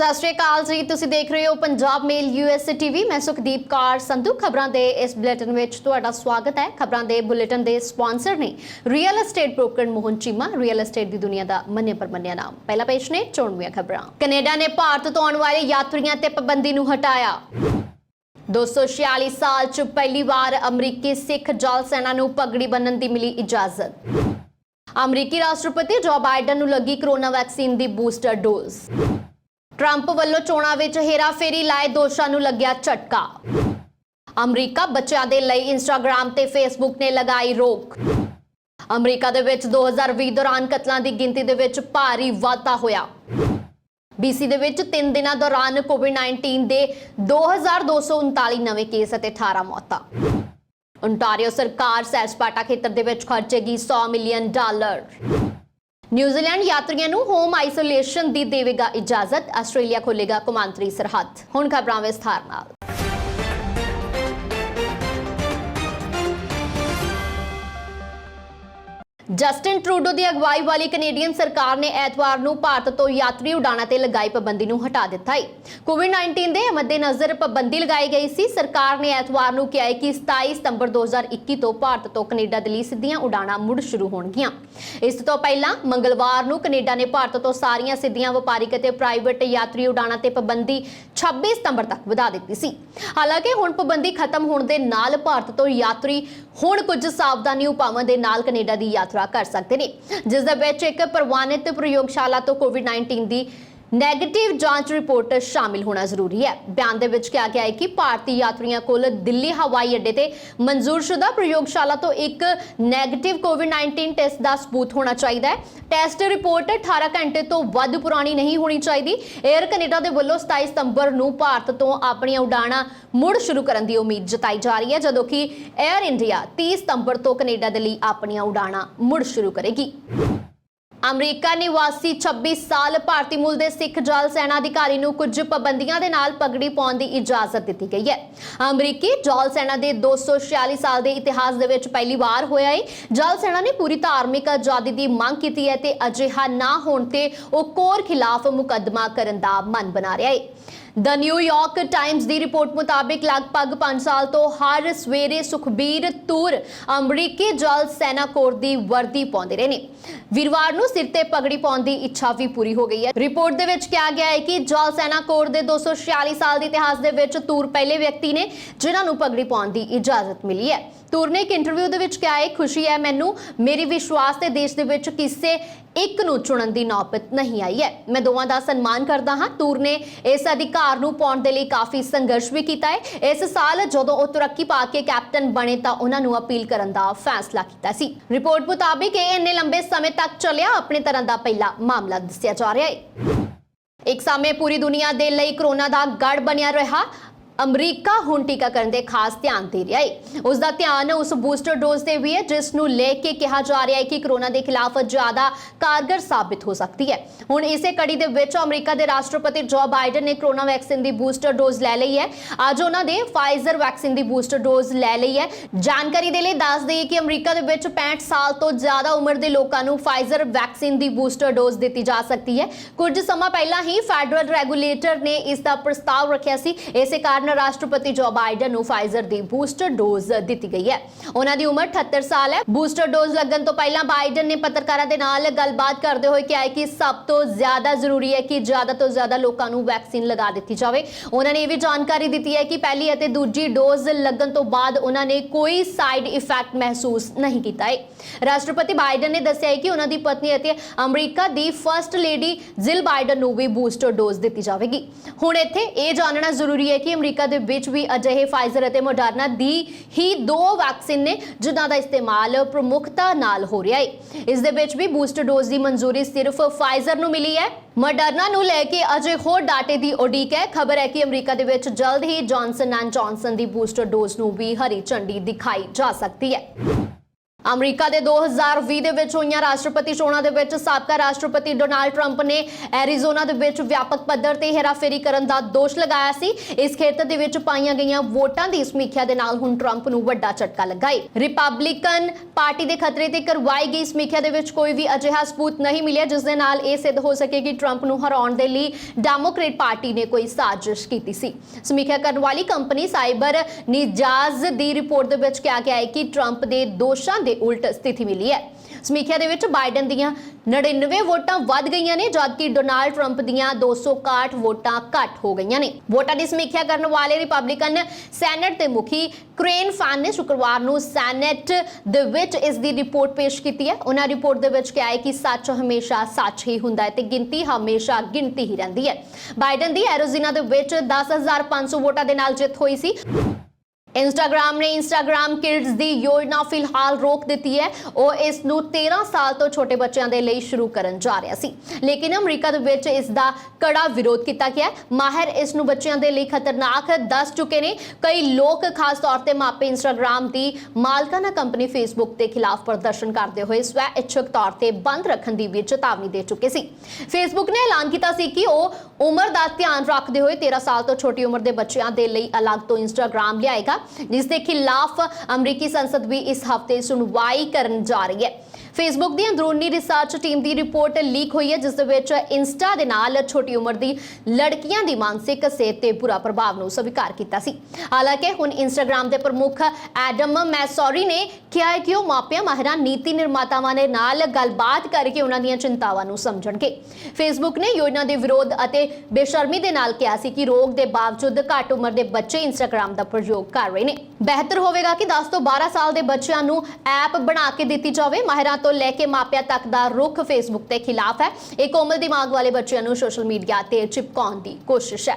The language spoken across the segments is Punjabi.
सत श्री अकाल जी, तुसीं देख रहे हो पंजाब मेल यूएसए टीवी। मैं सुखदीप कौर संधू। खबरां दे इस बुलेटिन विच तुहाडा स्वागत है। खबरां दे बुलेटिन दे स्पॉन्सर ने real estate broker Mohan Cheema, real estate दी दुनिया दा मन्निया परमन्निया नाम। पहला पेश ने चोणवीआं खबरां। कनेडा ने भारत तो आने वाले यात्रियों ते पाबंदी नूं हटाया। 246 साल च पहली बार अमरीकी सिख जल सेना नूं पगड़ी बन्नण दी मिली इजाजत। अमरीकी राष्ट्रपति जो बाइडन नूं लगी कोरोना वैक्सीन दी बूस्टर डोज। ट्रंप ਵੱਲੋਂ ਚੋਣਾਂ ਵਿੱਚ हेराफेरी लाए दोषां ਨੂੰ ਲੱਗਿਆ ਝਟਕਾ। ਅਮਰੀਕਾ ਬੱਚਿਆਂ ਦੇ ਲਈ ਇੰਸਟਾਗ੍ਰਾਮ ਤੇ ਫੇਸਬੁੱਕ ਨੇ ਲਗਾਈ ਰੋਕ। ਅਮਰੀਕਾ ਦੇ ਵਿੱਚ 2020 ਦੌਰਾਨ ਕਤਲਾਂ ਦੀ ਗਿਣਤੀ ਦੇ ਵਿੱਚ ਭਾਰੀ ਵਾਧਾ ਹੋਇਆ। BC ਦੇ ਵਿੱਚ 3 ਦਿਨਾਂ ਦੌਰਾਨ ਕੋਵਿਡ-19 ਦੇ 2239 ਨਵੇਂ ਕੇਸ ਅਤੇ 18 ਮੌਤਾਂ। ओंटारियो सरकार सैर-सपाटा खेतर दे विच खर्चेगी $100 मिलियन। न्यूजीलैंड यात्रियों नूं होम आइसोलेशन दी देवेगा इजाजत। आस्ट्रेलिया खोलेगा कौमांतरी सरहद। हुण खबरां विस्तार नाल। जस्टिन ट्रूडो की अगवाई वाली कनेडियन सरकार ने एतवार नूं भारत तो यात्री उड़ाणां ते लगाई पाबंदी नूं हटा दिता है। कोविड-19 के मद्देनज़र पाबंदी लगाई गई सी। सरकार ने एतवार नूं कहा है कि 27 सितंबर 2021 तो भारत तो कनेडा दे लई सिद्धियां उड़ाणां मुड़ शुरू होणगीਆਂ। इस तो पहला मंगलवार नूं कनेडा ने भारत तो सारियां सिद्धियां वपारिक ते प्राइवेट यात्री उड़ाणां ते पाबंदी 26 सितंबर तक वधा दित्ती सी। हालांकि हुण पाबंदी खत्म होण दे नाल भारत तो यात्री हुण कुछ सावधानी उपावां दे नाल कनेडा दी यात्रा कर सकते हैं, जिस दे विच एक प्रवानित प्रयोगशाला तो कोविड-19 की नैगेटिव जांच रिपोर्ट शामिल होना जरूरी है। बयान दे विच कहा गया है कि भारतीय यात्रियों को दिल्ली हवाई अड्डे ते मंजूरशुदा प्रयोगशाला तो एक नैगेटिव कोविड-19 टेस्ट का सबूत होना चाहिए। टेस्ट रिपोर्ट 18 घंटे तो वध पुरानी नहीं होनी चाहिए। एयर कनेडा दे वल्लों 27 सितंबर नूं भारत तो अपनी उड़ाणां मुड़ शुरू करने की उम्मीद जताई जा रही है, जदों कि एयर इंडिया 30 सितंबर तो कनेडा दे लई अपनी उड़ाणां मुड़ शुरू करेगी। अमरीका निवासी 26 साल भारतीय मूल के सिख जल सेना अधिकारी नूं कुछ पाबंदियां दे नाल पगड़ी पाउण दी इजाजत दी गई है। अमरीकी जल सेना के 246 साल के इतिहास दे विच पहली बार होया है। जल सेना ने पूरी धार्मिक आजादी की मांग की है ते अजिहा ना होण ते ओह कोर खिलाफ मुकदमा करन दा मन बना रहा है। द न्यूयॉर्क टाइम्स की रिपोर्ट मुताबिक लगभग 5 साल तो हर सवेरे सुखबीर तूर अमरीकी जल सेना कोर की वर्दी पाउंदे रहे ने। वीरवार नूं सिर ते पगड़ी पाउण दी इच्छा भी पूरी हो गई है। रिपोर्ट दे विच कहा गया है कि जल सेना कोर दे 246 साल के इतिहास दे विच तूर पहले व्यक्ति ने जिन्हां नूं पगड़ी पाउण दी इजाजत मिली है। तूर ने एक इंटरव्यू दे विच कहा है, खुशी है मैनू मेरी विश्वास ते देश दे विच किसे एक नूं चुनण दी नौबत नहीं आई है। मैं दोवां दा सम्मान करदा हां। तूर ने इस अधिकार नूं पाउण दे लई काफी संघर्ष भी कीता है। इस साल जदों ओह तरक्की पा के कैप्टन बने तां उन्हां नूं अपील करन दा फैसला कीता सी। रिपोर्ट मुताबिक यह इन्ने लंबे समय तक चलिया अपने तरह का पहला मामला दस्सिया जा रहा है। एक समय पूरी दुनिया दे लई कोरोना दा गढ़ बनिया रहा। अमरीका हुण टीकाकरण दे खास ध्यान दे रहा है। उसका ध्यान उस बूस्टर डोज से भी है जिसनूं लेके कहा जा रहा है कि कोरोना के खिलाफ ज्यादा कारगर साबित हो सकती है। हुण इसे कड़ी दे विच अमरीका के राष्ट्रपति जो बाइडन ने कोरोना वैक्सीन की बूस्टर डोज लै लई है। अज उन्होंने फाइजर वैक्सीन की बूस्टर डोज लै लई है। जानकारी दे लई दस दईए कि अमरीका दे विच 65 साल तो ज्यादा उम्र के लोगों को फाइजर वैक्सीन की बूस्टर डोज दी जा सकती है। कुछ समय पहला ही फैडरल रेगूलेटर ने इसका प्रस्ताव रखा सी। इस कारण राष्ट्रपति जो बाइडन नूं फाइजर दी बूस्टर डोज दी गई है। उन्हां दी उम्र 78 साल है। बूस्टर डोज लगन तो पहला बाइडन ने पत्रकारां दे नाल गलबात करते हुए कहा कि सब तो ज्यादा जरूरी है कि ज्यादा तो ज्यादा लोगों नूं वैक्सीन लगा दी जाए। उन्होंने यह भी जानकारी दी है कि पहली और दूजी डोज लगन तो बाद उन्होंने कोई साइड इफेक्ट महसूस नहीं किया है। राष्ट्रपति बाइडन ने दस्सिया कि उन्होंने पत्नी और अमरीका की फर्स्ट लेडी जिल बाइडन नूं भी बूस्टर डोज दी जाएगी। हुण इत्थे यह जानना जरूरी है कि अमरीका दे विच भी अजिहे फाइजर और मोडर्ना दी ही 2 वैक्सीन ने जिन्हां दा इस्तेमाल प्रमुखता नाल हो रहा है। इस दे विच भी बूस्टर डोज की मंजूरी सिर्फ फाइजर नूं मिली है। मोडर्ना नूं लेके अजे होर डाटे की उड़ीक है। खबर है कि अमरीका दे विच जल्द ही जॉनसन एंड जॉनसन की बूस्टर डोज नूं भी हरी झंडी दिखाई जा सकती है। ਅਮਰੀਕਾ ਦੇ 2020 ਦੇ ਵਿੱਚ ਹੋਈਆਂ ਰਾਸ਼ਟਰਪਤੀ ਚੋਣਾਂ ਦੇ ਵਿੱਚ ਸਾਬਕਾ ਰਾਸ਼ਟਰਪਤੀ ਡੋਨਾਲਡ ਟਰੰਪ ਨੇ ਐਰੀਜ਼ੋਨਾ ਦੇ ਵਿੱਚ ਵਿਆਪਕ ਪੱਧਰ ਤੇ ਹੇਰਾਫੇਰੀ ਕਰਨ ਦਾ ਦੋਸ਼ ਲਗਾਇਆ ਸੀ। ਇਸ ਖੇਤਰ ਦੇ ਵਿੱਚ ਪਾਈਆਂ ਗਈਆਂ ਵੋਟਾਂ ਦੀ ਸਮੀਖਿਆ ਦੇ ਨਾਲ ਹੁਣ ਟਰੰਪ ਨੂੰ ਵੱਡਾ ਝਟਕਾ ਲੱਗਾ ਹੈ। ਰਿਪਬਲਿਕਨ ਪਾਰਟੀ ਦੇ ਖਤਰੇ ਤੇ ਕਰਵਾਈ ਗਈ ਸਮੀਖਿਆ ਦੇ ਵਿੱਚ ਕੋਈ ਵੀ ਅਜਿਹਾ ਸਬੂਤ ਨਹੀਂ ਮਿਲਿਆ ਜਿਸ ਦੇ ਨਾਲ ਇਹ ਸਿੱਧ ਹੋ ਸਕੇ ਕਿ ਟਰੰਪ ਨੂੰ ਹਰਾਉਣ ਦੇ ਲਈ ਡੈਮੋਕ੍ਰੇਟ ਪਾਰਟੀ ਨੇ ਕੋਈ ਸਾਜ਼ਿਸ਼ ਕੀਤੀ ਸੀ। ਸਮੀਖਿਆ ਕਰਨ ਵਾਲੀ ਕੰਪਨੀ ਸਾਈਬਰ ਨਿਜਾਜ਼ ਦੀ ਰਿਪੋਰਟ ਦੇ ਵਿੱਚ ਕਿਹਾ ਗਿਆ ਹੈ ਕਿ ਟਰੰਪ ਦੇ ਦੋਸ਼ਾਂ ਦੇ ਉਲਟ ਸਥਿਤੀ ਮਿਲੀ ਹੈ। ਸਮੀਖਿਆ ਦੇ ਵਿੱਚ ਬਾਈਡਨ ਦੀਆਂ 99 ਵੋਟਾਂ ਵੱਧ ਗਈਆਂ ਨੇ ਜਦਕਿ ਡੋਨਾਲਡ ਟਰੰਪ ਦੀਆਂ 261 ਵੋਟਾਂ ਘੱਟ ਹੋ ਗਈਆਂ ਨੇ। ਵੋਟਾਂ ਦੀ ਸਮੀਖਿਆ ਕਰਨ ਵਾਲੇ ਰਿਪਬਲਿਕਨ ਸੈਨੇਟ ਦੇ ਮੁਖੀ ਕ੍ਰੇਨ ਫੈਨ ਨੇ ਸ਼ੁੱਕਰਵਾਰ ਨੂੰ ਸੈਨੇਟ ਦੇ ਵਿੱਚ ਇਸ ਦੀ ਰਿਪੋਰਟ ਪੇਸ਼ ਕੀਤੀ ਹੈ। ਉਹਨਾਂ ਰਿਪੋਰਟ ਦੇ ਵਿੱਚ ਕਿਹਾ ਹੈ ਕਿ ਸੱਚ ਹਮੇਸ਼ਾ ਸੱਚ ਹੀ ਹੁੰਦਾ ਹੈ ਤੇ ਗਿਣਤੀ ਹਮੇਸ਼ਾ ਗਿਣਤੀ ਹੀ ਰਹਿੰਦੀ ਹੈ। ਬਾਈਡਨ ਦੀ ਐਰੀਜ਼ੋਨਾ ਦੇ ਵਿੱਚ 10,500 ਵੋਟਾਂ ਦੇ ਨਾਲ ਜਿੱਤ ਹੋਈ ਸੀ। इंस्टाग्राम ने इंस्टाग्राम किड्स ਦੀ ਯੋਜਨਾ ਫਿਲਹਾਲ ਰੋਕ ਦਿੱਤੀ ਹੈ। ਉਹ ਇਸ ਨੂੰ 13 ਸਾਲ ਤੋਂ ਛੋਟੇ ਬੱਚਿਆਂ ਦੇ ਲਈ ਸ਼ੁਰੂ ਕਰਨ ਜਾ ਰਿਹਾ ਸੀ, ਲੇਕਿਨ ਅਮਰੀਕਾ ਦੇ ਵਿੱਚ ਇਸ ਦਾ ਕੜਾ ਵਿਰੋਧ ਕੀਤਾ ਗਿਆ। ਮਾਹਿਰ ਇਸ ਨੂੰ ਬੱਚਿਆਂ ਦੇ ਲਈ ਖਤਰਨਾਕ ਦੱਸ ਚੁੱਕੇ ਨੇ। ਕਈ ਲੋਕ ਖਾਸ ਤੌਰ ਤੇ ਮਾਪੇ ਇੰਸਟਾਗ੍ਰਾਮ ਦੀ ਮਾਲਕਾਨਾ ਕੰਪਨੀ ਫੇਸਬੁੱਕ ਦੇ ਖਿਲਾਫ ਪ੍ਰਦਰਸ਼ਨ ਕਰਦੇ ਹੋਏ ਸਵੈ ਇੱਛਕ ਤੌਰ ਤੇ ਬੰਦ ਰੱਖਣ ਦੀ ਵੀ ਚੇਤਾਵਨੀ ਦੇ ਚੁੱਕੇ ਸੀ। ਫੇਸਬੁੱਕ ਨੇ ਐਲਾਨ ਕੀਤਾ ਸੀ ਕਿ ਉਹ ਉਮਰ ਦਾ ਧਿਆਨ ਰੱਖਦੇ ਹੋਏ 13 ਸਾਲ ਤੋਂ ਛੋਟੀ ਉਮਰ ਦੇ ਬੱਚਿਆਂ ਦੇ ਲਈ ਅਲੱਗ ਤੋਂ ਇੰਸਟਾਗ੍ਰਾਮ ਲਿਆਏਗਾ, जिस दे खिलाफ अमरीकी संसद भी इस हफ्ते सुनवाई करन जा रही है। फेसबुक दी अंदरूनी रिसर्च टीम दी रिपोर्ट लीक हुई है जिस दे विच इंस्टा दे नाल छोटी उम्र दी लड़कियां दी मानसिक सेहत ते बुरा प्रभाव नूं स्वीकार कीता सी। हालांकि हुण इंस्टाग्राम दे प्रमुख एडम मैसोरी ने कहा है कि ਉਹ ਮਾਪਿਆਂ ਮਾਹਿਰਾਂ ਨੀਤੀ ਨਿਰਮਾਤਾਵਾਂ ਦੇ ਨਾਲ ਗੱਲਬਾਤ ਕਰਕੇ ਉਹਨਾਂ ਦੀਆਂ ਚਿੰਤਾਵਾਂ ਨੂੰ ਸਮਝਣਗੇ। ਫੇਸਬੁੱਕ ਨੇ ਯੋਜਨਾ ਦੇ ਵਿਰੋਧ ਅਤੇ ਬੇਸ਼ਰਮੀ ਦੇ ਨਾਲ ਕਿਹਾ ਸੀ ਕਿ ਰੋਕ ਦੇ ਬਾਵਜੂਦ ਘੱਟ ਉਮਰ ਦੇ ਬੱਚੇ ਇੰਸਟਾਗ੍ਰਾਮ ਦਾ ਪ੍ਰਯੋਗ ਕਰ ਰਹੇ ਨੇ। ਬਿਹਤਰ ਹੋਵੇਗਾ ਕਿ 10 ਤੋਂ 12 ਸਾਲ ਦੇ ਬੱਚਿਆਂ ਨੂੰ ਐਪ ਬਣਾ ਕੇ ਦਿੱਤੀ ਜਾਵੇ। ਮਾਹਿਰਾਂ ਤੋਂ ਲੈ ਕੇ ਮਾਪਿਆਂ ਤੱਕ ਦਾ ਰੁਖ ਫੇਸਬੁੱਕ ਦੇ ਖਿਲਾਫ ਹੈ। ਇਹ ਕੋਮਲ ਦਿਮਾਗ ਵਾਲੇ ਬੱਚਿਆਂ ਨੂੰ ਸੋਸ਼ਲ ਮੀਡੀਆ ਤੇ ਚਿਪਕਾਉਣ ਦੀ ਕੋਸ਼ਿਸ਼ ਹੈ।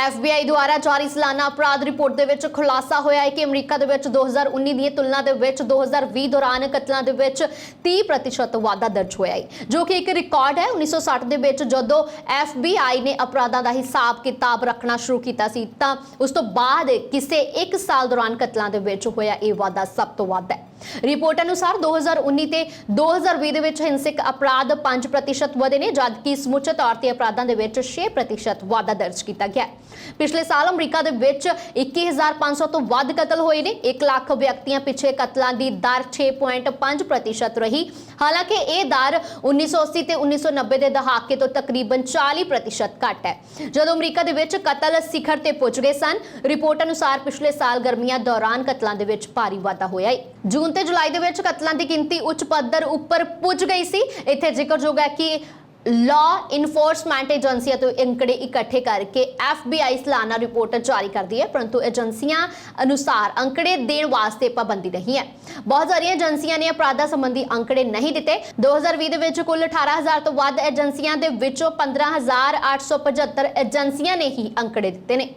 FBI ਦੁਆਰਾ ਜਾਰੀ ਸਾਲਾਨਾ ਅਪਰਾਧ ਰਿਪੋਰਟ ਦੇ ਵਿੱਚ ਖੁਲਾਸਾ ਹੋਇਆ ਹੈ ਕਿ ਅਮਰੀਕਾ ਦੇ ਵਿੱਚ 2019 ਦੀ ਤੁਲਨਾ ਦੇ ਵਿੱਚ 2020 ਦੌਰਾਨ ਕਤਲਾਂ ਦੇ ਵਿੱਚ 30% ਵਾਧਾ ਦਰਜ ਹੋਇਆ ਹੈ, ਜੋ ਕਿ ਇੱਕ ਰਿਕਾਰਡ ਹੈ। 1960 ਦੇ ਵਿੱਚ ਜਦੋਂ FBI ਨੇ ਅਪਰਾਧਾਂ ਦਾ ਹਿਸਾਬ ਕਿਤਾਬ ਰੱਖਣਾ ਸ਼ੁਰੂ ਕੀਤਾ ਸੀ ਤਾਂ ਉਸ ਤੋਂ ਬਾਅਦ ਕਿਸੇ ਇੱਕ ਸਾਲ ਦੌਰਾਨ ਕਤਲਾਂ ਦੇ ਵਿੱਚ ਹੋਇਆ ਇਹ ਵਾਧਾ ਸਭ ਤੋਂ ਵੱਧ ਹੈ। ਰਿਪੋਰਟ ਅਨੁਸਾਰ 2019 ਤੇ 2020 ਦੇ ਵਿੱਚ ਹਿੰਸਕ ਅਪਰਾਧ 5% ਵਧੇ ਨੇ ਜਦਕਿ ਸਮੁੱਚੇ ਤੌਰ ਤੇ ਅਪਰਾਧਾਂ ਦੇ ਵਿੱਚ 6% ਵਾਧਾ ਦਰਜ ਕੀਤਾ ਗਿਆ। ਪਿਛਲੇ ਸਾਲ ਅਮਰੀਕਾ ਦੇ ਵਿੱਚ 21,500 ਤੋਂ ਵੱਧ ਕਤਲ ਹੋਏ ਨੇ। 1 ਲੱਖ ਵਿਅਕਤੀਆਂ ਪਿੱਛੇ ਕਤਲਾਂ ਦੀ ਦਰ 6.5% ਰਹੀ। ਹਾਲਾਂਕਿ ਇਹ ਦਰ 1980 ਤੇ 1990 ਦੇ ਦਹਾਕੇ ਤੋਂ ਤਕਰੀਬਨ 40% ਘੱਟ ਹੈ ਜਦੋਂ ਅਮਰੀਕਾ ਦੇ ਵਿੱਚ ਕਤਲ ਸਿਖਰ ਤੇ ਪਹੁੰਚ ਗਏ ਸਨ। ਰਿਪੋਰਟ ਅਨੁਸਾਰ ਪਿਛਲੇ ਸਾਲ ਗਰਮੀਆਂ ਦੌਰਾਨ ਕਤਲਾਂ ਦੇ ਵਿੱਚ ਭਾਰੀ ਵਾਧਾ ਹੋਇਆ ਹੈ। ਜੂਨ ਤੇ ਜੁਲਾਈ ਦੇ ਵਿੱਚ ਕਤਲਾਂ ਦੀ ਗਿਣਤੀ ਉੱਚ ਪੱਧਰ ਉੱਪਰ ਪੁੱਜ ਗਈ ਸੀ। ਇੱਥੇ ਜ਼ਿਕਰਯੋਗ ਹੈ ਕਿ ਲਾਅ ਇਨਫੋਰਸਮੈਂਟ ਏਜੰਸੀਆਂ ਤੋਂ ਅੰਕੜੇ ਇਕੱਠੇ ਕਰਕੇ FBI ਸਾਲਾਨਾ ਰਿਪੋਰਟ ਜਾਰੀ ਕਰਦੀ ਹੈ, ਪਰੰਤੂ ਏਜੰਸੀਆਂ ਅਨੁਸਾਰ ਅੰਕੜੇ ਦੇਣ ਵਾਸਤੇ ਪਾਬੰਦੀ ਨਹੀਂ ਹੈ। ਬਹੁਤ ਸਾਰੀਆਂ ਏਜੰਸੀਆਂ ਨੇ ਅਪਰਾਧਾਂ ਸੰਬੰਧੀ ਅੰਕੜੇ ਨਹੀਂ ਦਿੱਤੇ। 2020 ਦੇ ਵਿੱਚ ਕੁੱਲ 18,000 ਤੋਂ ਵੱਧ ਏਜੰਸੀਆਂ ਦੇ ਵਿੱਚੋਂ 15,875 ਏਜੰਸੀਆਂ ਨੇ ਹੀ ਅੰਕੜੇ ਦਿੱਤੇ ਨੇ।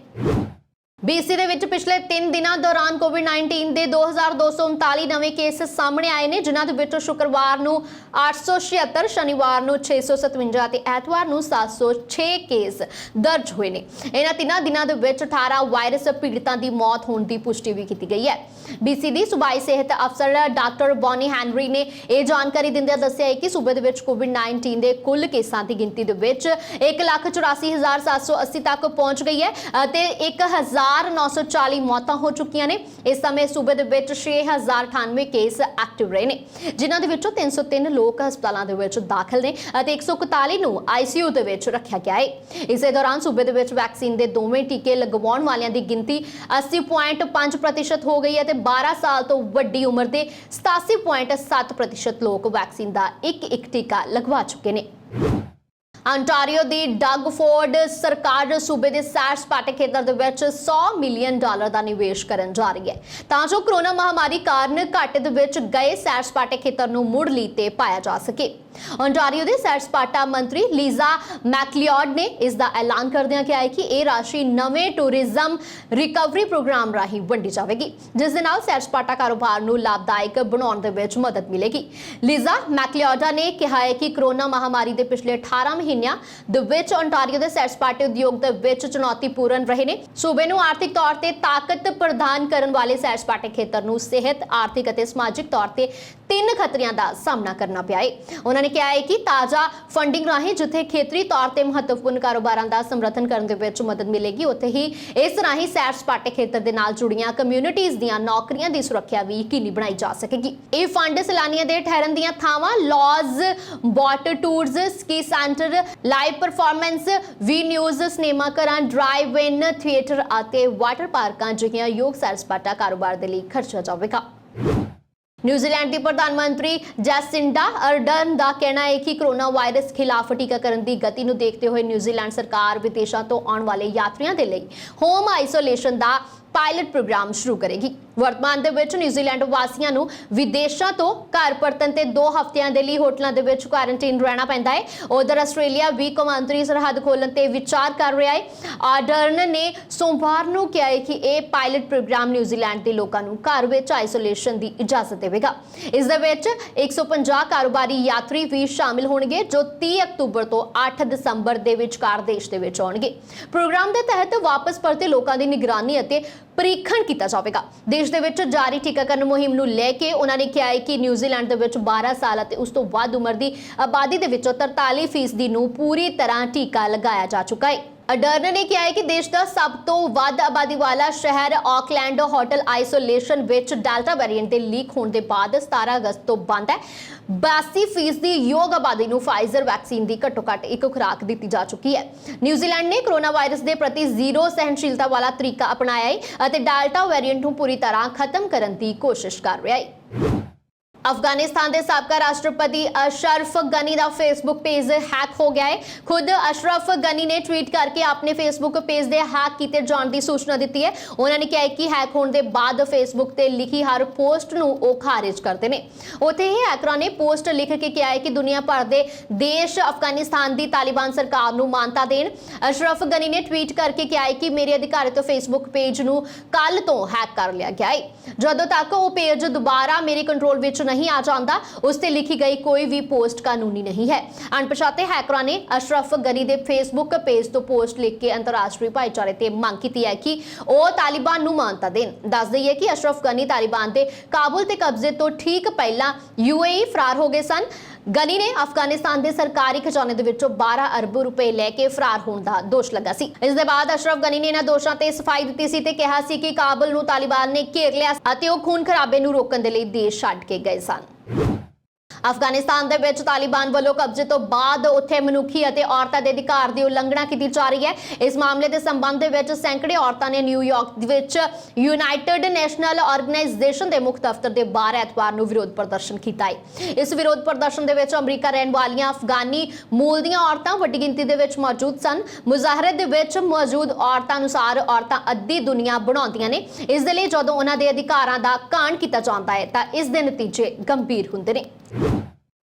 BC ਦੇ ਵਿੱਚ ਪਿਛਲੇ 3 ਦਿਨਾਂ ਦੌਰਾਨ ਕੋਵਿਡ-19 ਦੇ 2,239 ਨਵੇਂ ਕੇਸ ਸਾਹਮਣੇ ਆਏ ਨੇ, ਜਿਨ੍ਹਾਂ ਦੇ ਵਿੱਚੋਂ ਸ਼ੁੱਕਰਵਾਰ ਨੂੰ 876, ਸ਼ਨੀਵਾਰ ਨੂੰ 657 ਤੇ ਐਤਵਾਰ ਨੂੰ 706 ਕੇਸ ਦਰਜ ਹੋਏ ਨੇ। ਇਹਨਾਂ ਤਿੰਨਾਂ ਦਿਨਾਂ ਦੇ ਵਿੱਚ 18 ਵਾਇਰਸ ਪੀੜਤਾਂ ਦੀ ਮੌਤ ਹੋਣ ਦੀ ਪੁਸ਼ਟੀ ਵੀ ਕੀਤੀ ਗਈ ਹੈ। BC ਦੀ ਸੂਬਾਈ ਸਿਹਤ ਅਫਸਰ ਡਾਕਟਰ ਬੌਨੀ ਹੈਨਰੀ ਨੇ ਇਹ ਜਾਣਕਾਰੀ ਦਿੰਦਿਆਂ ਦੱਸਿਆ ਹੈ ਕਿ ਸੂਬੇ ਦੇ ਵਿੱਚ ਕੋਵਿਡ-19 ਦੇ ਕੁੱਲ ਕੇਸਾਂ ਦੀ ਗਿਣਤੀ ਦੇ ਵਿੱਚ 1,84,780 ਤੱਕ ਪਹੁੰਚ ਗਈ ਹੈ ਅਤੇ 1,940 ਮੌਤਾਂ ਹੋ ਚੁੱਕੀਆਂ ਨੇ। ਇਸ ਸਮੇਂ ਸੂਬੇ ਦੇ ਵਿੱਚ 6,098 ਕੇਸ ਐਕਟਿਵ ਰਹੇ ਨੇ, ਜਿਨ੍ਹਾਂ ਦੇ ਵਿੱਚੋਂ 303 ਲੋਕ ਹਸਪਤਾਲਾਂ ਦੇ ਵਿੱਚ ਦਾਖਲ ਨੇ ਅਤੇ 141 ਨੂੰ ICU ਦੇ ਵਿੱਚ ਰੱਖਿਆ ਗਿਆ ਹੈ। ਇਸੇ ਦੌਰਾਨ ਸੂਬੇ ਦੇ ਵਿੱਚ ਵੈਕਸੀਨ ਦੇ ਦੋਵੇਂ ਟੀਕੇ ਲਗਵਾਉਣ ਵਾਲਿਆਂ ਦੀ ਗਿਣਤੀ 80.5% ਹੋ ਗਈ ਹੈ ਤੇ 12 ਸਾਲ ਤੋਂ ਵੱਡੀ ਉਮਰ ਦੇ 87.7% ਲੋਕ ਵੈਕਸੀਨ ਦਾ ਇੱਕ ਟੀਕਾ ਲਗਵਾ ਚੁੱਕੇ ਨੇ। ਅੰਟਾਰੀਓ ਦੀ ਡਗਫੋਰਡ ਸਰਕਾਰ ਸੂਬੇ ਦੇ ਸੈਰ ਸਪਾਟੇ ਖੇਤਰ ਦੇ ਵਿੱਚ $100 ਮਿਲੀਅਨ ਦਾ ਨਿਵੇਸ਼ ਕਰਨ ਜਾ ਰਹੀ ਹੈ ਤਾਂ ਜੋ ਕੋਰੋਨਾ ਮਹਾਮਾਰੀ ਕਾਰਨ ਘਾਟੇ ਦੇ ਵਿੱਚ ਗਏ ਸੈਰ ਸਪਾਟੇ ਖੇਤਰ ਨੂੰ ਮੁੜ ਲਈ ਤੇ ਪਾਇਆ ਜਾ ਸਕੇ। ओंटारियो ਦੇ ਸੈਰ ਸਪਾਟਾ ਮੰਤਰੀ ਲੀਜ਼ਾ ਮੈਕਲੀਓਡ ਨੇ ਇਸ ਦਾ ਐਲਾਨ ਕਰਦਿਆਂ ਕਿਹਾ ਹੈ ਕਿ ਇਹ ਰਾਸ਼ੀ ਨਵੇਂ ਟੂਰਿਜ਼ਮ ਰਿਕਵਰੀ ਪ੍ਰੋਗਰਾਮ ਰਾਹੀਂ ਵੰਡੀ ਜਾਵੇਗੀ, ਜਿਸ ਦੇ ਨਾਲ ਸੈਰ ਸਪਾਟਾ ਕਾਰੋਬਾਰ ਨੂੰ ਲਾਭਦਾਇਕ ਬਣਾਉਣ ਦੇ ਵਿੱਚ ਮਦਦ ਮਿਲੇਗੀ। ਲੀਜ਼ਾ ਮੈਕਲੀਓਡਾ ਨੇ ਕਿਹਾ ਹੈ ਕਿ ਕੋਰੋਨਾ ਮਹਾਮਾਰੀ ਦੇ ਪਿਛਲੇ 18 ਮਹੀਨਿਆਂ ਦੇ ਵਿੱਚ ओंटारियो ਦੇ ਸੈਰ ਸਪਾਟੇ ਉਦਯੋਗ ਦੇ ਵਿੱਚ ਚੁਣੌਤੀਪੂਰਨ ਰਹੇ ਨੇ। ਸੂਬੇ ਨੂੰ ਆਰਥਿਕ ਤੌਰ ਤੇ ਤਾਕਤ ਪ੍ਰਦਾਨ ਕਰਨ ਵਾਲੇ ਸੈਰ ਸਪਾਟੇ ਖੇਤਰ ਨੂੰ ਸਿਹਤ, ਆਰਥਿਕ ਅਤੇ ਸਮਾਜਿਕ ਤੌਰ ਤੇ 3 ਖਤਰਿਆਂ ਦਾ ਸਾਹਮਣਾ ਕਰਨਾ ਪਿਆ ਹੈ। ਉਹਨਾਂ ਨੇ ਕਿਹਾ ਹੈ ਕਿ ਤਾਜ਼ਾ ਫੰਡਿੰਗ ਰਾਹੀਂ ਜਿੱਥੇ ਖੇਤਰੀ ਤੌਰ ਤੇ ਮਹੱਤਵਪੂਰਨ ਕਾਰੋਬਾਰਾਂ ਦਾ ਸਮਰਥਨ ਕਰਨ ਦੇ ਵਿੱਚ ਮਦਦ ਮਿਲੇਗੀ, ਉੱਥੇ ਹੀ ਇਸ ਰਾਹੀਂ ਸੈਰ ਸਪਾਟੇ ਖੇਤਰ ਦੇ ਨਾਲ ਜੁੜੀਆਂ ਕਮਿਊਨਿਟੀਜ਼ ਦੀਆਂ ਨੌਕਰੀਆਂ ਦੀ ਸੁਰੱਖਿਆ ਵੀ ਯਕੀਨੀ ਬਣਾਈ ਜਾ ਸਕੇਗੀ। ਇਹ ਫੰਡ ਸੈਲਾਨੀਆਂ ਦੇ ਠਹਿਰਨ ਦੀਆਂ ਥਾਵਾਂ, ਲੌਜ, ਵਾਟਰ ਟੂਰਸ, ਸਕੀ ਸੈਂਟਰ, ਲਾਈਵ ਪਰਫਾਰਮੈਂਸ ਵੀਨਿਊਜ਼, ਸਿਨੇਮਾ ਘਰਾਂ, ਡਰਾਈਵ ਇਨ ਥੀਏਟਰ ਅਤੇ ਵਾਟਰ ਪਾਰਕਾਂ ਜਿਹੀਆਂ ਯੋਗ ਸੈਰ ਸਪਾਟਾ ਕਾਰੋਬਾਰ ਦੇ ਲਈ ਖਰਚਿਆ ਜਾਵੇਗਾ। न्यूजीलैंड की प्रधानमंत्री जैसिंडा अर्डर्न का कहना है कि कोरोना वायरस खिलाफ टीकाकरण की गति को देखते हुए न्यूजीलैंड सरकार विदेशों तो आने वाले यात्रियों के लिए होम आइसोलेशन का पायलट प्रोग्राम शुरू करेगी। वर्तमान ਦੇ ਵਿੱਚ ਨਿਊਜ਼ੀਲੈਂਡ ਵਾਸੀਆਂ ਨੂੰ ਵਿਦੇਸ਼ਾਂ ਤੋਂ ਘਰ ਪਰਤਣ ਤੇ 2 ਹਫ਼ਤਿਆਂ ਦੇ ਲਈ ਹੋਟਲਾਂ ਦੇ ਵਿੱਚ ਕੁਆਰੰਟਾਈਨ ਰਹਿਣਾ ਪੈਂਦਾ ਹੈ। ਉਧਰ ਆਸਟ੍ਰੇਲੀਆ ਵੀ ਕੌਮਾਂਤਰੀ ਸਰਹੱਦ ਖੋਲਣ ਤੇ ਵਿਚਾਰ ਕਰ ਰਿਹਾ ਹੈ। ਆਰਡਰਨ ਨੇ ਸੋਮਵਾਰ ਨੂੰ ਕਿਹਾ ਹੈ ਕਿ ਇਹ ਪਾਇਲਟ ਪ੍ਰੋਗਰਾਮ ਨਿਊਜ਼ੀਲੈਂਡ ਦੇ ਲੋਕਾਂ ਨੂੰ ਘਰ ਵਿੱਚ ਆਈਸੋਲੇਸ਼ਨ ਦੀ ਇਜਾਜ਼ਤ ਦੇਵੇਗਾ। ਇਸ ਦੇ ਵਿੱਚ 150 ਕਾਰੋਬਾਰੀ ਯਾਤਰੀ ਵੀ ਸ਼ਾਮਿਲ ਹੋਣਗੇ ਜੋ 30 ਅਕਤੂਬਰ ਤੋਂ 8 ਦਸੰਬਰ ਦੇ ਵਿਚਕਾਰ ਦੇਸ਼ ਦੇ ਵਿੱਚ ਆਉਣਗੇ। ਪ੍ਰੋਗਰਾਮ ਦੇ ਤਹਿਤ ਵਾਪਸ ਪਰਤੇ ਲੋਕਾਂ ਦੀ ਨਿਗਰਾਨੀ ਅਤੇ ਪ੍ਰੀਖਣ ਕੀਤਾ ਜਾਵੇਗਾ। ਦੇਸ਼ ਦੇ ਵਿੱਚ ਜਾਰੀ ਟੀਕਾਕਰਨ ਮੁਹਿੰਮ ਨੂੰ ਲੈ ਕੇ ਉਹਨਾਂ ਨੇ ਕਿਹਾ ਹੈ ਕਿ ਨਿਊਜ਼ੀਲੈਂਡ ਦੇ ਵਿੱਚ 12 ਸਾਲ ਅਤੇ ਉਸ ਤੋਂ ਵੱਧ ਉਮਰ ਦੀ ਆਬਾਦੀ ਦੇ ਵਿੱਚੋਂ 43% ਨੂੰ ਪੂਰੀ ਤਰ੍ਹਾਂ ਟੀਕਾ ਲਗਾਇਆ ਜਾ ਚੁੱਕਾ ਹੈ। ਅਡਰਨ ਨੇ ਕਿਹਾ ਹੈ ਕਿ ਦੇਸ਼ ਦਾ ਸਭ ਤੋਂ ਵੱਧ ਆਬਾਦੀ ਵਾਲਾ ਸ਼ਹਿਰ ਆਕਲੈਂਡ ਹੋਟਲ ਆਈਸੋਲੇਸ਼ਨ ਵਿੱਚ ਡੈਲਟਾ ਵੇਰੀਐਂਟ ਦੇ ਲੀਕ ਹੋਣ ਦੇ ਬਾਅਦ 17 ਅਗਸਤ ਤੋਂ ਬੰਦ ਹੈ। 82% ਦੀ ਯੋਗ ਆਬਾਦੀ ਨੂੰ ਫਾਈਜ਼ਰ ਵੈਕਸੀਨ ਦੀ ਘੱਟੋ-ਘੱਟ ਇੱਕ ਖੁਰਾਕ ਦਿੱਤੀ ਜਾ ਚੁੱਕੀ ਹੈ। ਨਿਊਜ਼ੀਲੈਂਡ ਨੇ ਕੋਰੋਨਾ ਵਾਇਰਸ ਦੇ ਪ੍ਰਤੀ ਜ਼ੀਰੋ ਸਹਿਣਸ਼ੀਲਤਾ ਵਾਲਾ ਤਰੀਕਾ ਅਪਣਾਇਆ ਹੈ ਅਤੇ ਡੈਲਟਾ ਵੇਰੀਐਂਟ ਨੂੰ ਪੂਰੀ ਤਰ੍ਹਾਂ ਖਤਮ ਕਰਨ ਦੀ ਕੋਸ਼ਿਸ਼ ਕਰ ਰਿਹਾ ਹੈ। अफगानिस्तान के साबका राष्ट्रपति अशरफ गनी का फेसबुक पेज हैक हो गया है। खुद अशरफ गनी ने ट्वीट करके अपने फेसबुक पेज के हैक किए जाने की सूचना दी है। उन्होंने कहा कि हैक होने के बाद फेसबुक से लिखी हर पोस्ट को खारिज करते हैं। उत्थे ही हैकरां ने पोस्ट लिख के कहा है कि दुनिया भर के देश अफगानिस्तान की तालिबान सरकार को मानता देन। अशरफ गनी ने ट्वीट करके कहा है कि मेरे अधिकारित फेसबुक पेज को कल तो हैक कर लिया गया है। जदों तक वो पेज दोबारा मेरे कंट्रोल में नहीं आ जाता उस ते लिखी गई कोई भी पोस्ट कानूनी नहीं है। अणपछाते हैकरां ने अशरफ गनी के फेसबुक पेज तो पोस्ट लिख के अंतरराष्ट्रीय भाईचारे ते मंग की है कि वह तालिबान नूं मानता देन। दस दईए कि अशरफ गनी तालिबान के काबुल ते कब्जे तो ठीक पहला यूएई फरार हो गए सन। गनी ने अफगानिस्तान के सरकारी खजाने दे विचों 12 अरब रुपए लैके फरार होने का दोष लगा सी। इस दे बाद अशरफ गनी ने इन्हां दोषां ते सफाई दित्ती सी ते कहा सी कि काबुल नूं तालिबान ने घेर लिया अते ओह खून खराबे नूं रोकण दे लई देश छड्ड के गए सन। अफगानिस्तान दे विच तालिबान वालों कब्जे तो बाद उत्थे मनुखी ਅਤੇ औरतां दे अधिकार ਦੀ ਉਲੰਘਣਾ ਕੀਤੀ ਜਾ ਰਹੀ ਹੈ। ਇਸ ਮਾਮਲੇ ਦੇ ਸੰਬੰਧ ਦੇ ਵਿੱਚ ਸੈਂਕੜੇ ਔਰਤਾਂ ਨੇ ਨਿਊਯਾਰਕ ਦੇ ਵਿੱਚ ਯੂਨਾਈਟਿਡ ਨੈਸ਼ਨਲ ਆਰਗੇਨਾਈਜੇਸ਼ਨ ਦੇ ਮੁੱਖ ਦਫ਼ਤਰ ਦੇ ਬਾਹਰ ਐਤਵਾਰ ਨੂੰ ਵਿਰੋਧ ਪ੍ਰਦਰਸ਼ਨ ਕੀਤਾ ਹੈ। ਇਸ ਵਿਰੋਧ ਪ੍ਰਦਰਸ਼ਨ ਦੇ ਵਿੱਚ ਅਮਰੀਕਾ ਰਹਿਣ ਵਾਲੀਆਂ ਅਫਗਾਨੀ ਮੂਲ ਦੀਆਂ ਔਰਤਾਂ ਵੱਡੀ ਗਿਣਤੀ ਦੇ ਵਿੱਚ ਮੌਜੂਦ ਸਨ। ਮੁਜ਼ਾਹਰੇ ਦੇ ਵਿੱਚ ਮੌਜੂਦ ਔਰਤਾਂ ਅਨੁਸਾਰ ਔਰਤਾਂ ਅੱਧੀ ਦੁਨੀਆ ਬਣਾਉਂਦੀਆਂ ਨੇ। ਇਸ ਦੇ ਲਈ ਜਦੋਂ ਉਹਨਾਂ ਦੇ ਅਧਿਕਾਰਾਂ ਦਾ ਘਾਣ ਕੀਤਾ ਜਾਂਦਾ ਹੈ ਤਾਂ ਇਸ ਦੇ ਨਤੀਜੇ ਗੰਭੀਰ ਹੁੰਦੇ ਨੇ।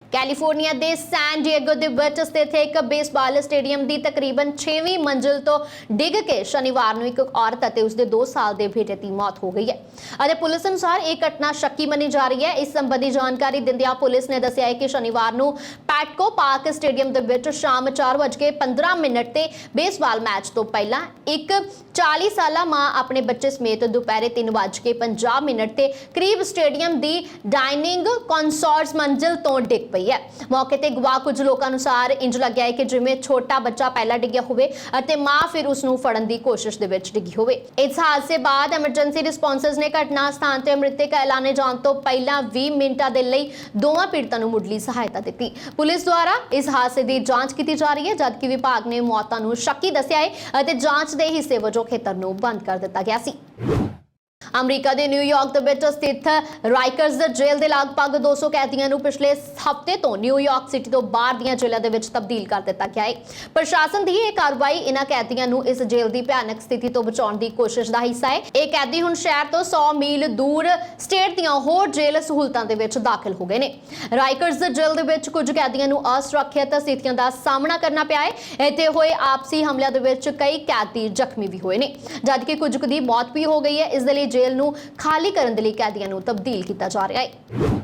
कैलीफोर्निया के सैन डिएगो ਦੇ ਵਿੱਚ ਸਥਿਤ ਇੱਕ ਬੇਸਬਾਲ ਸਟੇਡੀਅਮ ਦੀ ਤਕਰੀਬਨ 6ਵੀਂ ਮੰਜ਼ਿਲ ਤੋਂ ਡਿੱਗ ਕੇ ਸ਼ਨੀਵਾਰ ਨੂੰ ਇੱਕ ਔਰਤ ਅਤੇ ਉਸਦੇ 2 ਸਾਲ ਦੇ ਬੇਟੇ ਦੀ ਮੌਤ ਹੋ ਗਈ ਹੈ ਅਤੇ ਪੁਲਿਸ ਅਨੁਸਾਰ ਇਹ ਘਟਨਾ ਸ਼ੱਕੀ ਮੰਨੀ ਜਾ ਰਹੀ ਹੈ। ਇਸ ਸੰਬੰਧੀ ਜਾਣਕਾਰੀ ਦਿੰਦਿਆਂ ਪੁਲਿਸ ਨੇ ਦੱਸਿਆ ਹੈ ਕਿ ਸ਼ਨੀਵਾਰ ਨੂੰ ਪੈਟਕੋ ਪਾਰਕ ਸਟੇਡੀਅਮ ਦੇ ਵਿੱਚ ਸ਼ਾਮ 4:15 ਤੇ ਬੇਸਬਾਲ ਮੈਚ ਤੋਂ ਪਹਿਲਾਂ ਇੱਕ 40 ਸਾਲਾ ਮਾਂ ਆਪਣੇ ਬੱਚੇ ਸਮੇਤ ਦੁਪਹਿਰੇ 3:50 ਤੇ ਕਰੀਬ ਸਟੇਡੀਅਮ ਦੀ ਡਾਈਨਿੰਗ ਕਨਸੋਰਸ ਮੰਜ਼ਿਲ ਤੋਂ ਡਿੱਗ ਪਈ ਹੈ। ਮੌਕੇ ਤੇ ਗਵਾਹ ਕੁਝ ਲੋਕਾਂ ਅਨੁਸਾਰ ਇੰਜ ਲੱਗਿਆ ਹੈ ਕਿ ਜਿਵੇਂ ਛੋਟਾ ਬੱਚਾ ਪਹਿਲਾਂ ਡਿੱਗਿਆ ਹੋਵੇ ਅਤੇ ਮਾਂ ਫਿਰ ਉਸ ਨੂੰ ਫੜਨ ਦੀ ਕੋਸ਼ਿਸ਼ ਦੇ ਵਿੱਚ ਡਿੱਗੀ ਹੋਵੇ। ਇਸ ਹਾਦਸੇ ਬਾਅਦ ਐਮਰਜੈਂਸੀ ਰਿਸਪੌਂਸਸ ਨੇ ਘਟਨਾ ਸਥਾਨ ਤੇ ਮ੍ਰਿਤਕ ਐਲਾਨੇ ਜਾਣ ਤੋਂ ਪਹਿਲਾਂ 20 ਮਿੰਟਾਂ ਦੇ ਲਈ ਦੋਵਾਂ ਪੀੜਤਾਂ ਨੂੰ ਮੁੱਢਲੀ ਸਹਾਇਤਾ ਦਿੱਤੀ। ਪੁਲਿਸ ਦੁਆਰਾ ਇਸ ਹਾਦਸੇ ਦੀ ਜਾਂਚ ਕੀਤੀ ਜਾ ਰਹੀ ਹੈ ਜਦਕਿ ਵਿਭਾਗ ਨੇ ਮੌਤਾਂ ਨੂੰ ਸ਼ੱਕੀ ਦੱਸਿਆ ਹੈ ਅਤੇ ਜਾਂਚ ਦੇ ਹਿੱਸੇ ਵਜੋਂ ਖੇਤਰ ਨੂੰ ਬੰਦ ਕਰ ਦਿੱਤਾ ਗਿਆ ਸੀ। ਅਮਰੀਕਾ ਦੇ ਨਿਊਯਾਰਕ ਦੇ ਵਿੱਚ ਸਥਿਤ ਰਾਈਕਰਸ ਜੇਲ੍ਹ ਦੇ ਲਗਭਗ 200 ਕੈਦੀਆਂ ਨੂੰ ਪਿਛਲੇ ਹਫ਼ਤੇ ਤੋਂ ਨਿਊਯਾਰਕ ਸਿਟੀ ਤੋਂ ਬਾਹਰ ਦੀਆਂ ਜੇਲ੍ਹਾਂ ਦੇ ਵਿੱਚ ਤਬਦੀਲ ਕਰ ਦਿੱਤਾ ਗਿਆ ਹੈ। ਪ੍ਰਸ਼ਾਸਨ ਦੀ ਇਹ ਕਾਰਵਾਈ ਇਹਨਾਂ ਕੈਦੀਆਂ ਨੂੰ ਇਸ ਜੇਲ੍ਹ ਦੀ ਭਿਆਨਕ ਸਥਿਤੀ ਤੋਂ ਬਚਾਉਣ ਦੀ ਕੋਸ਼ਿਸ਼ ਦਾ ਹਿੱਸਾ ਹੈ। ਇਹ ਕੈਦੀ ਹੁਣ ਸ਼ਹਿਰ ਤੋਂ 100 ਮੀਲ ਦੂਰ ਸਟੇਟ ਦੀਆਂ ਹੋਰ ਜੇਲ੍ਹ ਸਹੂਲਤਾਂ ਦੇ ਵਿੱਚ ਦਾਖਲ ਹੋ ਗਏ ਨੇ। ਰਾਈਕਰਸ ਜੇਲ੍ਹ ਦੇ ਵਿੱਚ ਕੁਝ ਕੈਦੀਆਂ ਨੂੰ ਅਸੁਰੱਖਿਅਤ ਸਥਿਤੀਆਂ ਦਾ ਸਾਹਮਣਾ ਕਰਨਾ ਪਿਆ ਹੈ। ਇੱਥੇ ਹੋਏ ਆਪਸੀ ਹਮਲਿਆਂ ਦੇ ਵਿੱਚ ਕਈ ਕੈਦੀ ਜ਼ਖਮੀ ਵੀ ਹੋਏ ਨੇ, ਜਦਕਿ ਕੁਝ ਦੀ ਮੌਤ ਵੀ ਹੋ ਗਈ ਹੈ। ਇਸ ਦੇ ਲਈ ਜੇਲ੍ਹ ਨੂੰ ਖਾਲੀ ਕਰਨ ਦੇ ਲਈ ਕੈਦੀਆਂ ਨੂੰ ਤਬਦੀਲ ਕੀਤਾ ਜਾ ਰਿਹਾ ਹੈ।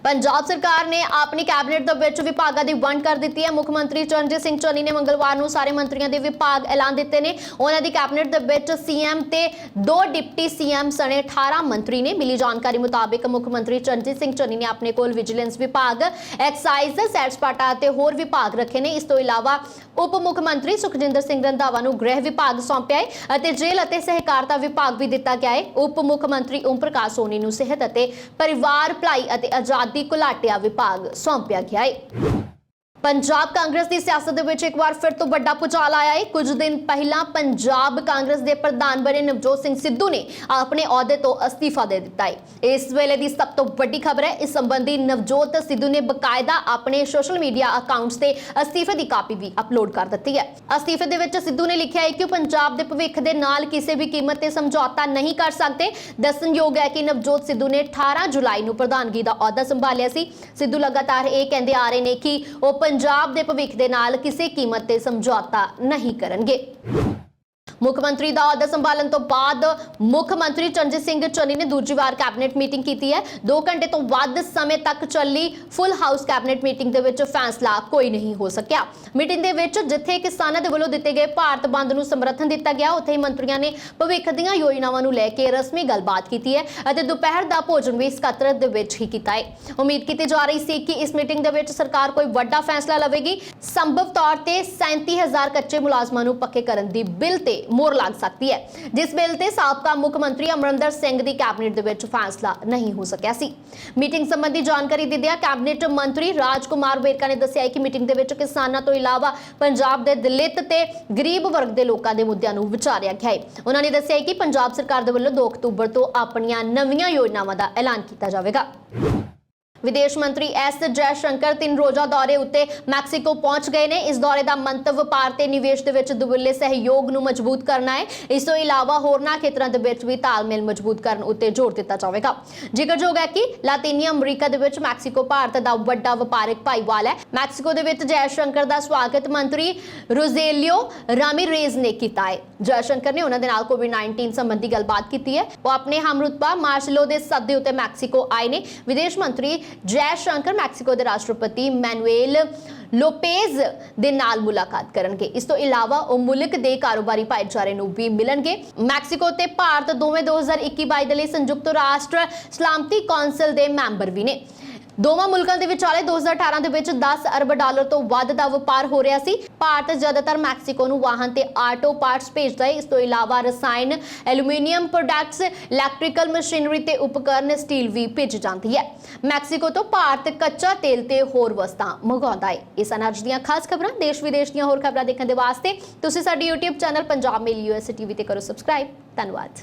ਪੰਜਾਬ ਸਰਕਾਰ ਨੇ ਆਪਣੀ ਕੈਬਨਿਟ ਦੇ ਵਿੱਚ ਵਿਭਾਗਾਂ ਦੀ ਵੰਡ ਕਰ ਦਿੱਤੀ ਹੈ। ਮੁੱਖ ਮੰਤਰੀ ਚਰਨਜੀਤ ਸਿੰਘ ਚੰਨੀ ਨੇ ਮੰਗਲਵਾਰ ਨੂੰ ਸਾਰੇ ਮੰਤਰੀਆਂ ਦੇ ਵਿਭਾਗ ਐਲਾਨ ਦਿੱਤੇ ਨੇ। ਉਹਨਾਂ ਦੀ ਕੈਬਨਿਟ ਦੇ ਵਿੱਚ ਸੀਐਮ ਤੇ 2 ਡਿਪਟੀ ਸੀਐਮ ਸਣੇ 18 ਮੰਤਰੀ ਨੇ। ਮਿਲੀ ਜਾਣਕਾਰੀ ਮੁਤਾਬਿਕ ਮੁੱਖ ਮੰਤਰੀ ਚਰਨਜੀਤ ਸਿੰਘ ਚੰਨੀ ਨੇ ਆਪਣੇ ਕੋਲ ਵਿਜੀਲੈਂਸ ਵਿਭਾਗ, ਐਕਸਾਈਜ਼, ਸੈਰ ਸਪਾਟਾ ਅਤੇ ਹੋਰ ਵਿਭਾਗ ਰੱਖੇ ਨੇ। ਇਸ ਤੋਂ ਇਲਾਵਾ ਉਪ ਮੁੱਖ ਮੰਤਰੀ ਸੁਖਜਿੰਦਰ ਸਿੰਘ ਰੰਧਾਵਾ ਨੂੰ ਗ੍ਰਹਿ ਵਿਭਾਗ ਸੌਂਪਿਆ ਹੈ ਅਤੇ ਜੇਲ੍ਹ ਅਤੇ ਸਹਿਕਾਰਤਾ ਵਿਭਾਗ ਵੀ ਦਿੱਤਾ ਗਿਆ ਹੈ। ਉਪ ਮੁੱਖ ਮੰਤਰੀ ਓਮ ਪ੍ਰਕਾਸ਼ ਸੋਨੀ ਨੂੰ ਸਿਹਤ ਅਤੇ ਪਰਿਵਾਰ ਭਲਾਈ ਅਤੇ ਆਜ਼ਾਦੀ ਘੁਲਾਟਿਆ ਵਿਭਾਗ ਸੌਂਪਿਆ ਗਿਆ ਹੈ। ਪੰਜਾਬ ਕਾਂਗਰਸ ਦੀ ਸਿਆਸਤ ਦੇ ਵਿੱਚ ਇੱਕ ਵਾਰ ਫਿਰ ਤੋਂ ਵੱਡਾ ਭੁਚਾਲ ਆਇਆ ਹੈ। ਕੁਝ ਦਿਨ ਪਹਿਲਾਂ ਪੰਜਾਬ ਕਾਂਗਰਸ ਦੇ ਪ੍ਰਧਾਨ ਬਣੇ ਨਵਜੋਤ ਸਿੰਘ ਸਿੱਧੂ ਨੇ ਆਪਣੇ ਅਹੁਦੇ ਤੋਂ ਅਸਤੀਫਾ ਦੇ ਦਿੱਤਾ ਹੈ। ਇਸ ਵੇਲੇ ਦੀ ਸਭ ਤੋਂ ਵੱਡੀ ਖਬਰ ਹੈ, ਇਸ ਸੰਬੰਧੀ ਨਵਜੋਤ ਸਿੱਧੂ ਨੇ ਬਕਾਇਦਾ ਆਪਣੇ ਸੋਸ਼ਲ ਮੀਡੀਆ ਅਕਾਊਂਟਸ ਤੇ ਅਸਤੀਫੇ ਦੀ ਕਾਪੀ ਵੀ ਅਪਲੋਡ ਕਰ ਦਿੱਤੀ ਹੈ। ਅਸਤੀਫੇ ਦੇ ਵਿੱਚ ਸਿੱਧੂ ਨੇ ਲਿਖਿਆ ਹੈ ਕਿ ਉਹ ਪੰਜਾਬ ਦੇ ਭਵਿੱਖ ਦੇ ਨਾਲ ਕਿਸੇ ਵੀ ਕੀਮਤ ਤੇ ਸਮਝੌਤਾ ਨਹੀਂ ਕਰ ਸਕਦੇ। ਦੱਸਣਯੋਗ ਹੈ ਕਿ ਨਵਜੋਤ ਸਿੱਧੂ ਨੇ 18 ਜੁਲਾਈ ਨੂੰ ਪ੍ਰਧਾਨਗੀ ਦਾ ਅਹੁਦਾ ਸੰਭਾਲਿਆ ਸੀ। ਸਿੱਧੂ ਲਗਾਤਾਰ ਇਹ ਕਹਿੰਦੇ ਆ ਰਹੇ ਨੇ ਕਿ ਉਹ ਪੰਜਾਬ ਦੇ ਭਵਿੱਖ ਦੇ ਨਾਲ ਕਿਸੇ ਕੀਮਤ ਤੇ ਸਮਝੌਤਾ ਨਹੀਂ ਕਰਨਗੇ। ਮੁੱਖ ਮੰਤਰੀ ਦਾ ਅਹੁਦਾ ਸੰਭਾਲਣ ਤੋਂ ਬਾਅਦ ਮੁੱਖ ਮੰਤਰੀ ਚਰਨਜੀਤ ਸਿੰਘ ਚੰਨੀ ਨੇ ਦੂਜੀ ਵਾਰ ਕੈਬਨਿਟ ਮੀਟਿੰਗ ਕੀਤੀ ਹੈ। 2 ਘੰਟੇ ਤੋਂ ਵੱਧ ਸਮੇਂ ਤੱਕ ਚੱਲੀ ਫੁੱਲ ਹਾਊਸ ਕੈਬਨਿਟ ਮੀਟਿੰਗ ਦੇ ਵਿੱਚ ਫੈਸਲਾ ਕੋਈ ਨਹੀਂ ਹੋ ਸਕਿਆ। ਮੀਟਿੰਗ ਦੇ ਵਿੱਚ ਜਿੱਥੇ ਕਿਸਾਨਾਂ ਦੇ ਵੱਲੋਂ ਦਿੱਤੇ ਗਏ ਭਾਰਤ ਬੰਦ ਨੂੰ ਸਮਰਥਨ ਦਿੱਤਾ ਗਿਆ, ਉੱਥੇ ਹੀ ਮੰਤਰੀਆਂ ਨੇ ਭਵਿੱਖ ਦੀਆਂ ਯੋਜਨਾਵਾਂ ਨੂੰ ਲੈ ਕੇ ਰਸਮੀ ਗੱਲਬਾਤ ਕੀਤੀ ਹੈ ਅਤੇ ਦੁਪਹਿਰ ਦਾ ਭੋਜਨ ਵੀ ਸਕੱਤਰ ਦੇ ਵਿੱਚ ਹੀ ਕੀਤਾ ਹੈ। ਉਮੀਦ ਕੀਤੀ ਜਾ ਰਹੀ ਸੀ ਕਿ ਇਸ ਮੀਟਿੰਗ ਦੇ ਵਿੱਚ ਸਰਕਾਰ ਕੋਈ ਵੱਡਾ ਫੈਸਲਾ ਲਵੇਗੀ। ਸੰਭਵ ਤੌਰ ਤੇ 37,000 ਕੱਚੇ ਮੁਲਾਜ਼ਮਾਂ ਨੂੰ ਪੱਕੇ ਕਰਨ ਦੀ ਬਿੱਲ ਤੇ ਮੋਹਰ ਲੱਗ ਸਕਦੀ ਹੈ, ਜਿਸ ਬਿੱਲ ਤੇ ਸਾਬਕਾ ਮੁੱਖ ਮੰਤਰੀ ਅਮਰਿੰਦਰ ਸਿੰਘ ਦੀ ਕੈਬਨਿਟ ਦੇ ਵਿੱਚ ਫੈਸਲਾ ਨਹੀਂ ਹੋ ਸਕਿਆ ਸੀ। ਮੀਟਿੰਗ ਸੰਬੰਧੀ ਜਾਣਕਾਰੀ ਦਿੰਦਿਆਂ ਕੈਬਨਿਟ ਮੰਤਰੀ ਰਾਜਕੁਮਾਰ ਵੇਰਕਾ ਨੇ ਦੱਸਿਆ ਕਿ ਮੀਟਿੰਗ ਦੇ ਵਿੱਚ ਕਿਸਾਨਾਂ ਤੋਂ ਇਲਾਵਾ ਪੰਜਾਬ ਦੇ ਦਲਿਤ ਤੇ ਗਰੀਬ ਵਰਗ ਦੇ ਲੋਕਾਂ ਦੇ ਮੁੱਦਿਆਂ ਨੂੰ ਵਿਚਾਰਿਆ ਗਿਆ ਹੈ। ਉਹਨਾਂ ਨੇ ਦੱਸਿਆ ਕਿ ਪੰਜਾਬ ਸਰਕਾਰ ਦੇ ਵੱਲੋਂ 2 ਅਕਤੂਬਰ ਤੋਂ ਆਪਣੀਆਂ ਨਵੀਆਂ ਯੋਜਨਾਵਾਂ ਦਾ ਐਲਾਨ ਕੀਤਾ ਜਾਵੇਗਾ। ਵਿਦੇਸ਼ ਮੰਤਰੀ ਐਸ ਜੈਸ਼ੰਕਰ 3 ਰੋਜ਼ਾ ਦੌਰੇ ਉੱਤੇ ਮੈਕਸੀਕੋ ਪਹੁੰਚ ਗਏ ਨੇ। ਇਸ ਦੌਰੇ ਦਾ ਮੰਤਵ ਵਪਾਰ ਤੇ ਨਿਵੇਸ਼ ਦੇ ਵਿੱਚ ਦੁਵੱਲੇ ਸਹਿਯੋਗ ਨੂੰ ਮਜ਼ਬੂਤ ਕਰਨਾ ਹੈ। ਇਸ ਤੋਂ ਇਲਾਵਾ ਹੋਰਨਾਂ ਖੇਤਰਾਂ ਦੇ ਵਿੱਚ ਵੀ ਤਾਲਮੇਲ ਮਜ਼ਬੂਤ ਕਰਨ ਉੱਤੇ ਜ਼ੋਰ ਦਿੱਤਾ ਜਾਵੇਗਾ। ਜ਼ਿਕਰਯੋਗ ਹੈ ਕਿ ਲਾਤੀਨੀ ਅਮਰੀਕਾ ਦੇ ਵਿੱਚ ਮੈਕਸੀਕੋ ਭਾਰਤ ਦਾ ਵੱਡਾ ਵਪਾਰਕ ਭਾਈਵਾਲ ਹੈ। ਮੈਕਸੀਕੋ ਦੇ ਵਿੱਚ ਜੈਸ਼ੰਕਰ ਦਾ ਸਵਾਗਤ ਮੰਤਰੀ ਰੋਜ਼ੇਲੀਓ ਰਾਮੀਰੇਜ਼ ਨੇ ਕੀਤਾ ਹੈ। ਜੈਸ਼ੰਕਰ ਨੇ ਉਹਨਾਂ ਦੇ ਨਾਲ ਕੋਵਿਡ-19 ਸੰਬੰਧੀ ਗੱਲਬਾਤ ਕੀਤੀ ਹੈ। ਉਹ ਆਪਣੇ ਹਮਰੁਤਬਾ ਮਾਰਸੇਲੋ ਦੇ ਸੱਦੇ ਉੱਤੇ ਮੈਕਸੀਕੋ ਆਏ ਨੇ। ਵਿਦੇਸ਼ ਮੰਤਰੀ ਜੈਸ਼ੰਕਰ ਮੈਕਸੀਕੋ ਦੇ ਰਾਸ਼ਟਰਪਤੀ ਮੈਨੂਏਲ ਲੋਪੇਜ਼ ਦੇ ਨਾਲ ਮੁਲਾਕਾਤ ਕਰਨਗੇ। ਇਸ ਤੋਂ ਇਲਾਵਾ ਉਹ ਮੁਲਕ ਦੇ ਕਾਰੋਬਾਰੀ ਭਾਈਚਾਰੇ ਨੂੰ ਵੀ ਮਿਲਣਗੇ। ਮੈਕਸੀਕੋ ਤੇ ਭਾਰਤ ਦੋਵੇਂ 2021-22 ਦੇ ਲਈ ਸੰਯੁਕਤ ਰਾਸ਼ਟਰ ਸਲਾਮਤੀ ਕੌਂਸਲ ਦੇ ਮੈਂਬਰ ਵੀ ਨੇ। ਦੋਵਾਂ ਮੁਲਕਾਂ ਦੇ ਵਿਚਾਲੇ 2018 ਦੇ ਵਿੱਚ 10 ਅਰਬ ਡਾਲਰ ਤੋਂ ਵੱਧ ਦਾ ਵਪਾਰ ਹੋ ਰਿਹਾ ਸੀ। ਭਾਰਤ ਜ਼ਿਆਦਾਤਰ ਮੈਕਸੀਕੋ ਨੂੰ ਵਾਹਨ ਤੇ ਆਟੋ ਪਾਰਟਸ ਭੇਜਦਾ ਹੈ। ਇਸ ਤੋਂ ਇਲਾਵਾ ਰਸਾਇਣ, ਐਲੂਮੀਨੀਅਮ ਪ੍ਰੋਡਕਟਸ, ਇਲੈਕਟ੍ਰੀਕਲ ਮਸ਼ੀਨਰੀ ਤੇ ਉਪਕਰਨ, ਸਟੀਲ ਵੀ ਭੇਜੀ ਜਾਂਦੀ ਹੈ। ਮੈਕਸੀਕੋ ਤੋਂ ਭਾਰਤ ਕੱਚਾ ਤੇਲ ਤੇ ਹੋਰ ਵਸਤਾਂ ਮੰਗਵਾਉਂਦਾ ਹੈ। ਇਹ ਸਨ ਅੱਜ ਦੀਆਂ ਖਾਸ ਖਬਰਾਂ। ਦੇਸ਼ ਵਿਦੇਸ਼ ਦੀਆਂ ਹੋਰ ਖਬਰਾਂ ਦੇਖਣ ਦੇ ਵਾਸਤੇ ਤੁਸੀਂ ਸਾਡੀ YouTube ਚੈਨਲ ਪੰਜਾਬ ਮੇਲ USA TV ਤੇ ਕਰੋ ਸਬਸਕ੍ਰਾਈਬ। ਧੰਨਵਾਦ।